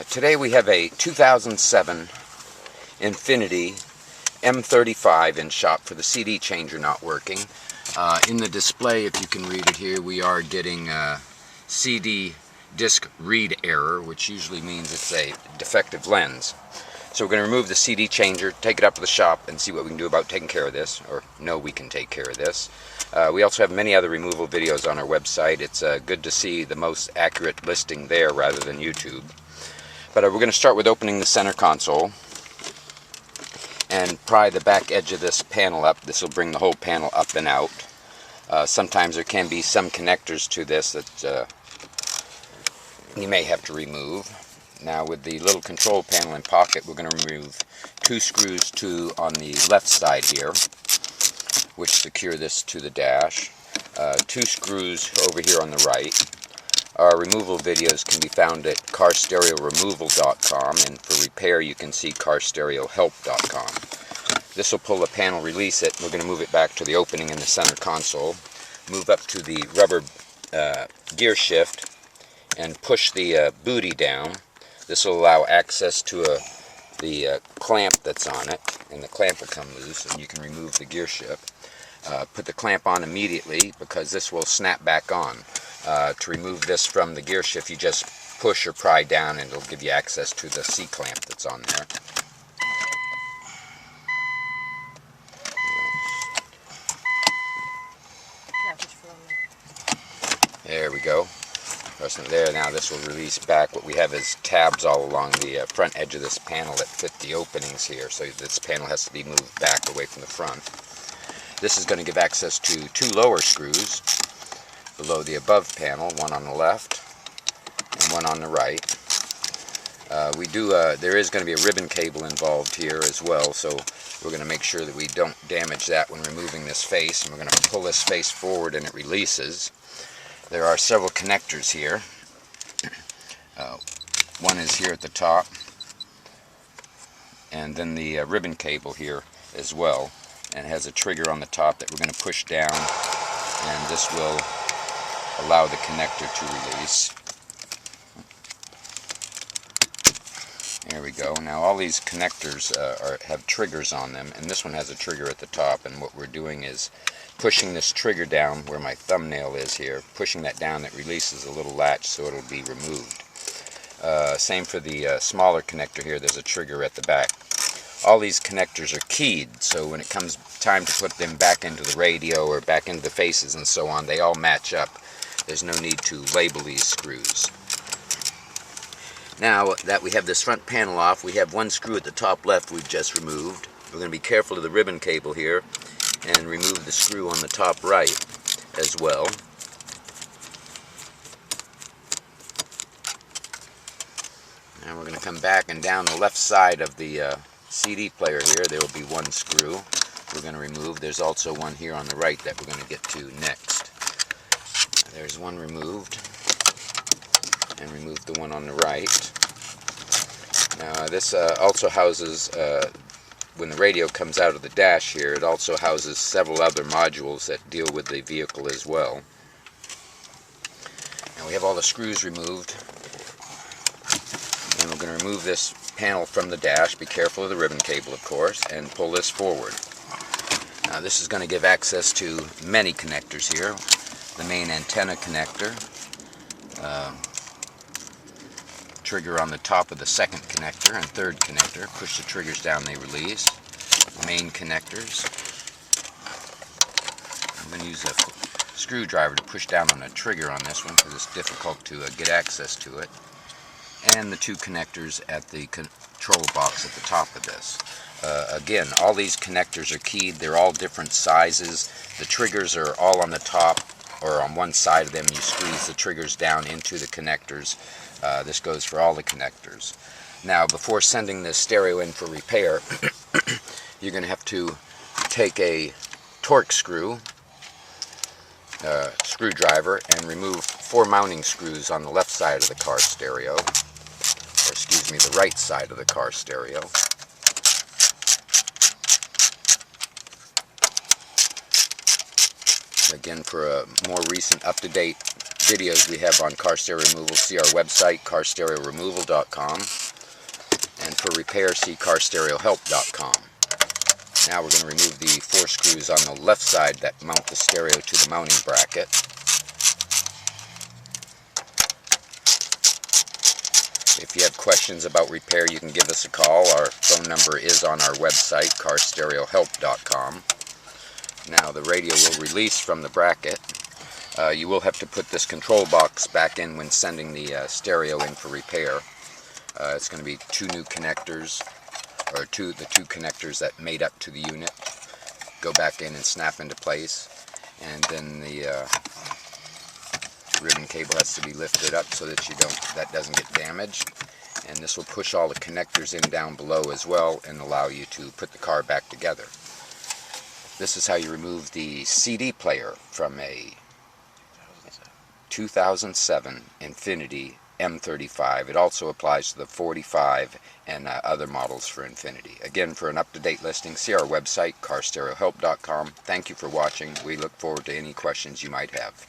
Today we have a 2007 Infiniti M35 in shop for the CD changer not working. In the display, if you can read it here, we are getting CD disc read error, which usually means it's a defective lens. So we're going to remove the CD changer, take it up to the shop, and see what we can do about taking care of this, or know we can take care of this. We also have many other removal videos on our website. It's good to see the most accurate listing there rather than YouTube. But we're going to start with opening the center console and pry the back edge of this panel up. This will bring the whole panel up and out. Sometimes there can be some connectors to this that you may have to remove. Now with the little control panel and pocket, we're going to remove two screws on the left side here, which secure this to the dash. Two screws over here on the right. Our removal videos can be found at carstereoremoval.com, and for repair you can see carstereohelp.com. This will pull the panel, release it. We're going to move it back to the opening in the center console. Move up to the rubber gear shift and push the booty down. This will allow access to the clamp that's on it, and the clamp will come loose and you can remove the gear shift. Put the clamp on immediately because this will snap back on. To remove this from the gear shift, you just push or pry down and it'll give you access to the C-clamp that's on there. There we go. Pressing it there. Now this will release back. What we have is tabs all along the front edge of this panel that fit the openings here, so this panel has to be moved back away from the front. This is going to give access to two lower screws below the above panel, one on the left and one on the right. There is going to be a ribbon cable involved here as well, so we're going to make sure that we don't damage that when removing this face, and we're going to pull this face forward and it releases. There are several connectors here. One is here at the top, and then the ribbon cable here as well, and it has a trigger on the top that we're going to push down, and this will allow the connector to release. There we go. Now all these connectors have triggers on them, and this one has a trigger at the top, and what we're doing is pushing this trigger down where my thumbnail is here, pushing that down, that releases a little latch so it'll be removed. Same for the smaller connector here, there's a trigger at the back. All these connectors are keyed, so when it comes time to put them back into the radio or back into the faces and so on, they all match up. There's no need to label these screws. Now that we have this front panel off, we have one screw at the top left we've just removed. We're going to be careful of the ribbon cable here and remove the screw on the top right as well. Now we're going to come back, and down the left side of the CD player here there will be one screw we're going to remove. There's also one here on the right that we're going to get to next. There's one removed, and remove the one on the right. Now this also houses, when the radio comes out of the dash here, it also houses several other modules that deal with the vehicle as well. Now we have all the screws removed, and we're going to remove this panel from the dash. Be careful of the ribbon cable, of course, and pull this forward. Now this is going to give access to many connectors here. The main antenna connector, trigger on the top of the second connector and third connector. Push the triggers down, they release. The main connectors. I'm going to use a screwdriver to push down on the trigger on this one because it's difficult to get access to it. And the two connectors at the control box at the top of this. Again, all these connectors are keyed. They're all different sizes. The triggers are all on the top, or on one side of them. You squeeze the triggers down into the connectors. This goes for all the connectors. Now before sending this stereo in for repair, you're going to have to take a torque screwdriver and remove 4 mounting screws on the left side of the car stereo, or excuse me, the right side of the car stereo. Again, for more recent up-to-date videos we have on car stereo removal, see our website, carstereoremoval.com. And for repair, see carstereohelp.com. Now we're going to remove the 4 screws on the left side that mount the stereo to the mounting bracket. If you have questions about repair, you can give us a call. Our phone number is on our website, carstereohelp.com. Now the radio will release from the bracket. You will have to put this control box back in when sending the stereo in for repair. It's going to be 2 new connectors, or the 2 connectors that made up to the unit. Go back in and snap into place, and then the ribbon cable has to be lifted up so that that doesn't get damaged. And this will push all the connectors in down below as well and allow you to put the car back together. This is how you remove the CD player from a 2007 Infiniti M35. It also applies to the 45 and other models for Infiniti. Again, for an up-to-date listing, see our website, carstereohelp.com. Thank you for watching. We look forward to any questions you might have.